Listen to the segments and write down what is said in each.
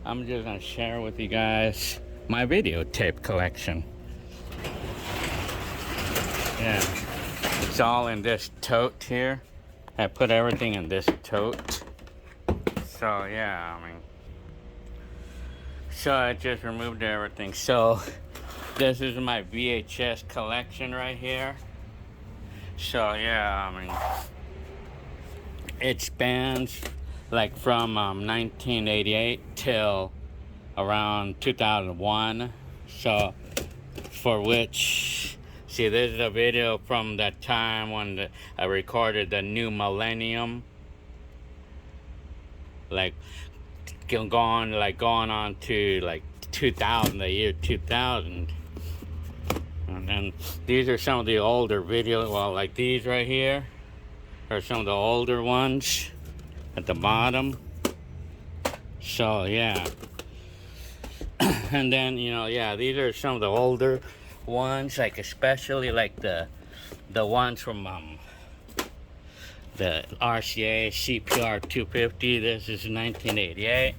I'm just gonna share with you guys my videotape collection. Yeah, it's all in this tote here. I put everything in this tote. So yeah, so I just removed everything. So this is my VHS collection right here. So yeah, it spans like from 1988 till around 2001. So for which, see, this is a video from that time when I recorded the new millennium, like going on to like 2000, the year 2000. And then these are some of the older videos. Well, like these right here are some of the older ones at the bottom. So yeah. And then, yeah, these are some of the older ones, like especially like the ones from the RCA CPR 250. This is 1988.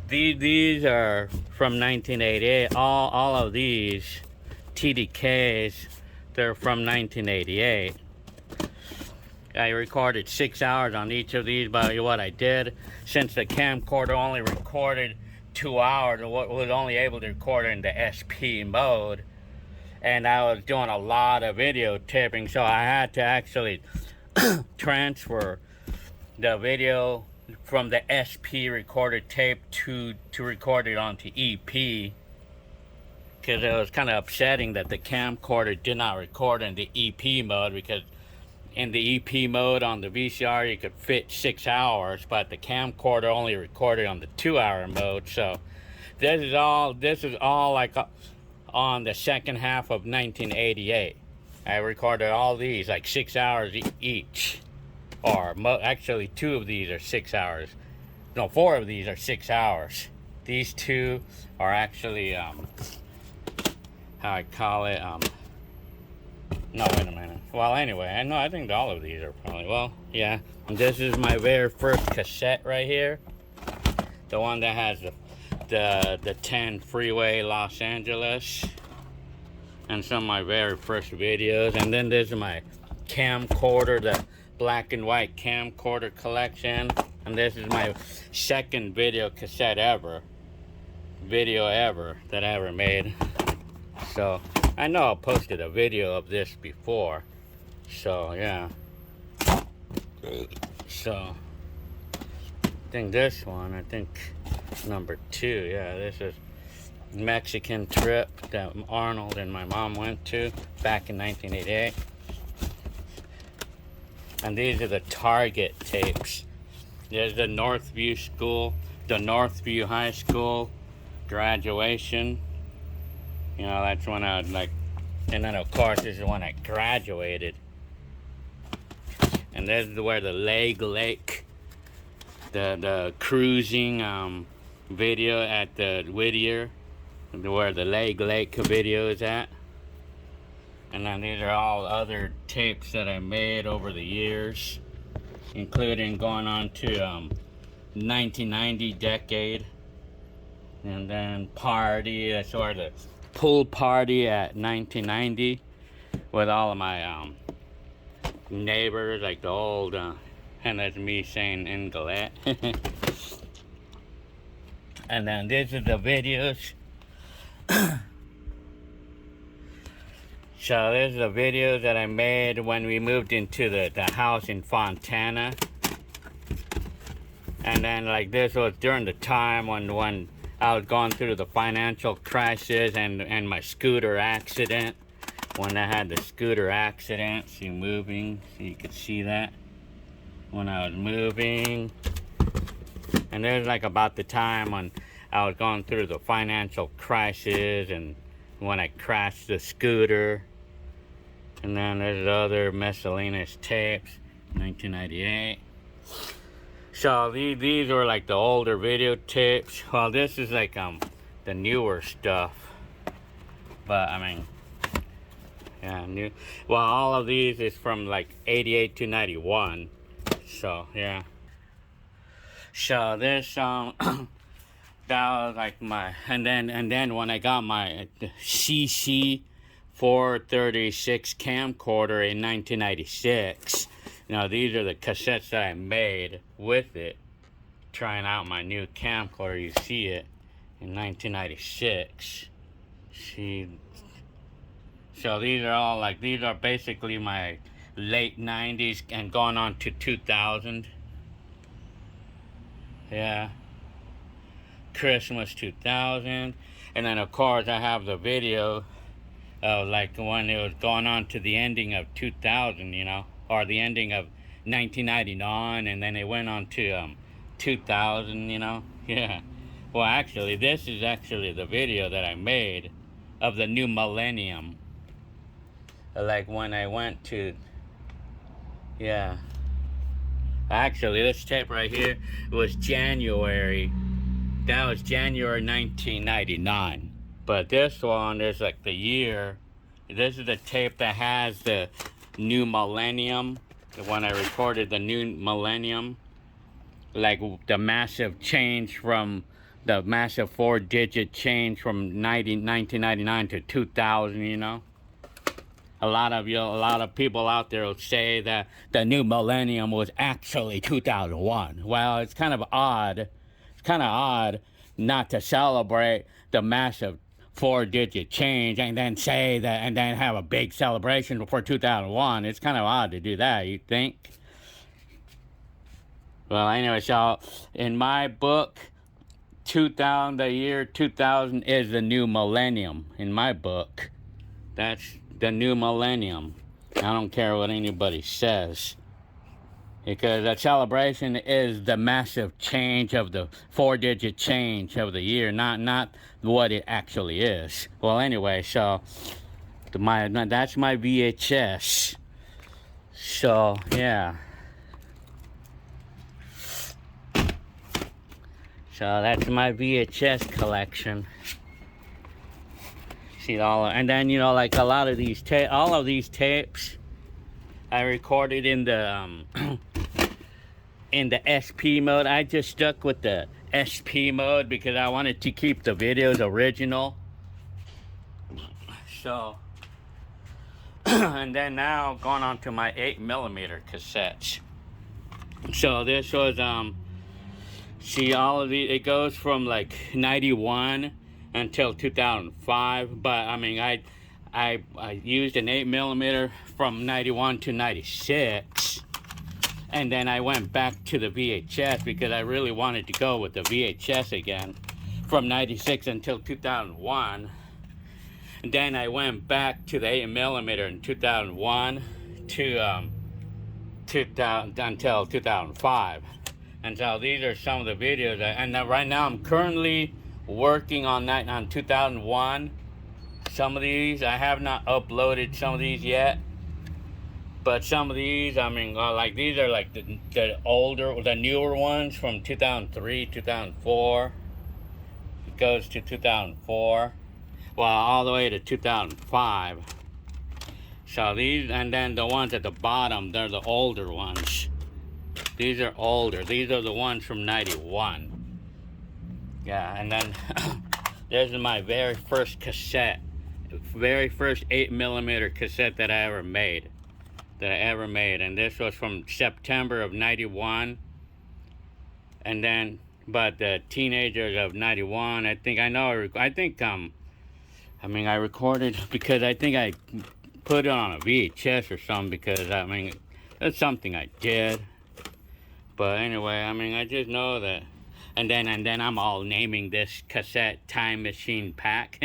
These are from 1988. All of these TDKs, they're from 1988. I recorded 6 hours on each of these, but what I did, since the camcorder only recorded 2 hours, was only able to record in the SP mode, and I was doing a lot of videotaping, so I had to actually transfer the video from the SP recorded tape to record it onto EP, because it was kind of upsetting that the camcorder did not record in the EP mode, because in the EP mode on the VCR you could fit 6 hours, but the camcorder only recorded on the 2-hour mode. So this is all like on the second half of 1988. I recorded all these like 6 hours each, or actually 2 of these are 6 hours. No, 4 of these are 6 hours. These 2 are actually how I call it no, wait a minute. Well, anyway, I think all of these are probably, well, yeah. And this is my very first cassette right here. The one that has the 10 Freeway Los Angeles. And some of my very first videos. And then this is my camcorder, the black and white camcorder collection. And this is my second video cassette video ever that I ever made. So I know I posted a video of this before, so yeah. So I think this one, number 2, yeah, this is Mexican trip that Arnold and my mom went to back in 1988. And these are the Target tapes. There's the Northview High School graduation. That's when I was like, and then of course this is when I graduated. And this is where the Lake, the cruising video at the Whittier, where the Lake video is at. And then these are all other tapes that I made over the years, including going on to 1990 decade. And then party, that's where the pool party at 1990 with all of my neighbors, like the old, and that's me saying in Galette. And then this is the videos. So this is the videos that I made when we moved into the house in Fontana. And then like this was during the time when I was going through the financial crisis and my scooter accident. When I had the scooter accident, so you could see that when I was moving. And there's like about the time when I was going through the financial crisis and when I crashed the scooter. And then there's other miscellaneous tapes, 1998. So these were like the older videotapes. Well, this is like the newer stuff. But yeah, new. Well, all of these is from like 88 to 91. So yeah. So this That was like my, and then when I got my CC 436 camcorder in 1996, these are the cassettes that I made with it, trying out my new camcorder. You see it in 1996. See, so these are all like, these are basically my late 90s and going on to 2000. Yeah. Christmas 2000. And then of course I have the video of like when it was going on to the ending of 2000, or the ending of 1999, and then it went on to 2000, yeah. Well, actually, this is actually the video that I made of the new millennium, like when I went to, yeah. Actually, this tape right here was January. That was January 1999. But this one is like the year. This is the tape that has the new millennium. When I recorded the new millennium. Like the massive change from the massive 4-digit change from 1999 to 2000, A lot of people out there will say that the new millennium was actually 2001. Well, it's kind of odd. It's kind of odd not to celebrate the massive 4-digit change and then say that, and then have a big celebration for 2001. It's kind of odd to do that, you think? Well, anyway, so in my book, the year 2000 is the new millennium. In my book, that's the new millennium. I don't care what anybody says, because that celebration is the massive change of the 4-digit change of the year, not what it actually is. Well, anyway, so that's my VHS. So yeah. So that's my VHS collection. See and then like a lot of these all of these tapes, I recorded in the in the SP mode. I just stuck with the SP mode because I wanted to keep the videos original. So, and then now going on to my 8mm cassettes. So this was see, all of these, it goes from like 91 until 2005, but I mean, I used an 8mm from 91 to 96, and then I went back to the VHS because I really wanted to go with the VHS again from 96 until 2001. And then I went back to the 8mm in 2001 to 2000 until 2005. And so these are some of the videos, and right now I'm currently working on that on 2001. Some of these I have not uploaded some of these yet, but some of these, I mean, like these are like the newer ones from 2003, 2004. It goes to 2004, well, all the way to 2005. So these, and then the ones at the bottom, they're the older ones. These are older. These are the ones from 91. Yeah, and then this is my very first cassette. Very first 8mm cassette that I ever made. And this was from September of 91. And then, but the teenagers of 91, I mean, I recorded because I think I put it on a VHS or something, because I mean, that's something I did. But anyway, I mean, I just know that. And then I'm all naming this cassette Time Machine Pack.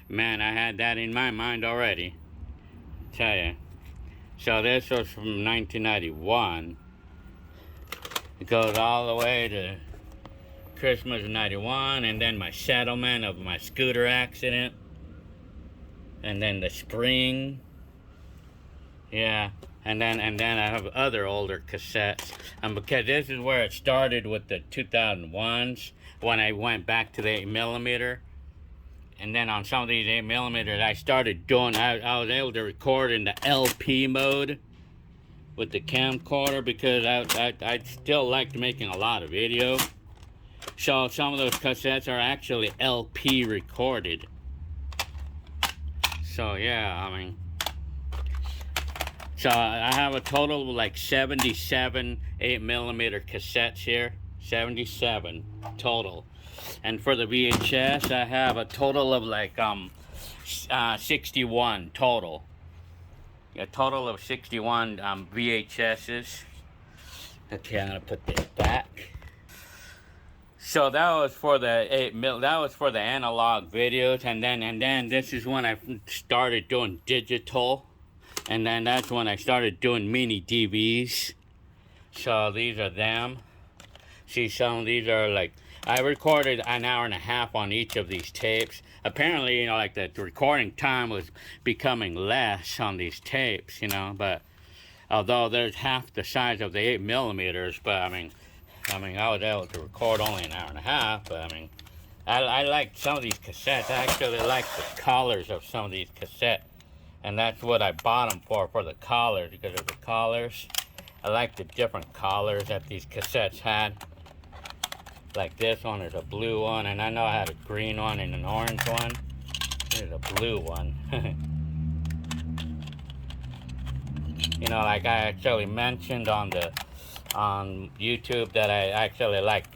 Man, I had that in my mind already. Tell ya. So this was from 1991. It goes all the way to Christmas of 91, and then my settlement of my scooter accident. And then the spring. Yeah. And then I have other older cassettes. Because this is where it started with the 2001s, when I went back to the 8mm. And then on some of these 8mm, I started doing, I was able to record in the LP mode with the camcorder, because I still liked making a lot of video. So some of those cassettes are actually LP recorded. So yeah, I mean, so I have a total of like 77 8mm cassettes here. 77 total. And for the VHS, I have a total of like 61 total. A total of 61 VHSs. Okay, I'm gonna put this back. So that was for the 8mm. That was for the analog videos, and then this is when I started doing digital, and then that's when I started doing mini DVs. So these are them. See, some of these are like, I recorded an hour and a half on each of these tapes. Apparently, you know, like the recording time was becoming less on these tapes, you know, but although there's half the size of the 8mm, but I mean, I was able to record only an hour and a half, but I mean, I like some of these cassettes. I actually like the collars of some of these cassettes, and that's what I bought them for the collars, because of the collars. I like the different collars that these cassettes had. Like this one is a blue one, and I know I had a green one and an orange one. Here's a blue one. You know, like I actually mentioned on YouTube that I actually like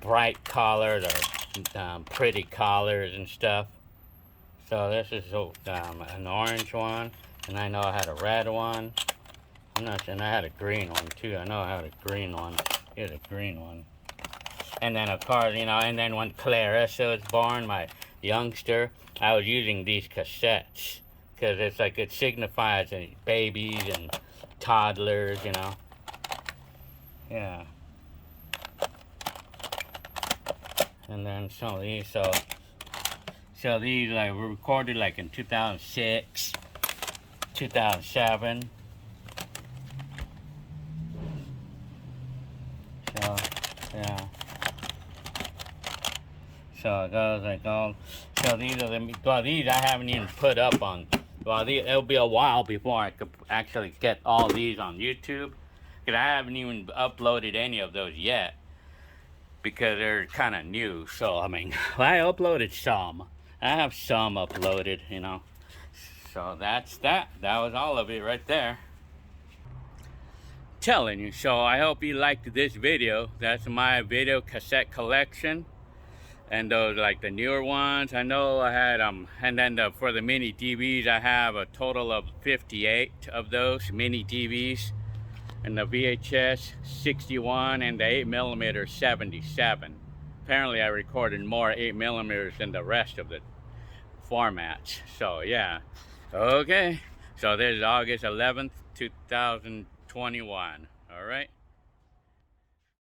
bright collars or pretty collars and stuff. So this is an orange one, and I know I had a red one. I'm not sure, and I had a green one too. I know I had a green one. Here's a green one. And then of course, you know, and then when Clarissa was born, my youngster, I was using these cassettes, because it's like, it signifies babies and toddlers, you know. Yeah. And then some of these, so these like were recorded like in 2006, 2007. So yeah. So it goes like all. So these are the. Well, these I haven't even put up on. Well, it'll be a while before I could actually get all these on YouTube, because I haven't even uploaded any of those yet, because they're kind of new. So I mean, I uploaded some. I have some uploaded, you know. So that's that. That was all of it right there. Telling you. So I hope you liked this video. That's my video cassette collection. And those like the newer ones, I know I had and then for the mini DVs, I have a total of 58 of those mini DVs, and the VHS 61, and the 8mm 77. Apparently I recorded more 8mm than the rest of the formats. So yeah, okay, so this is August 11th 2021. All right.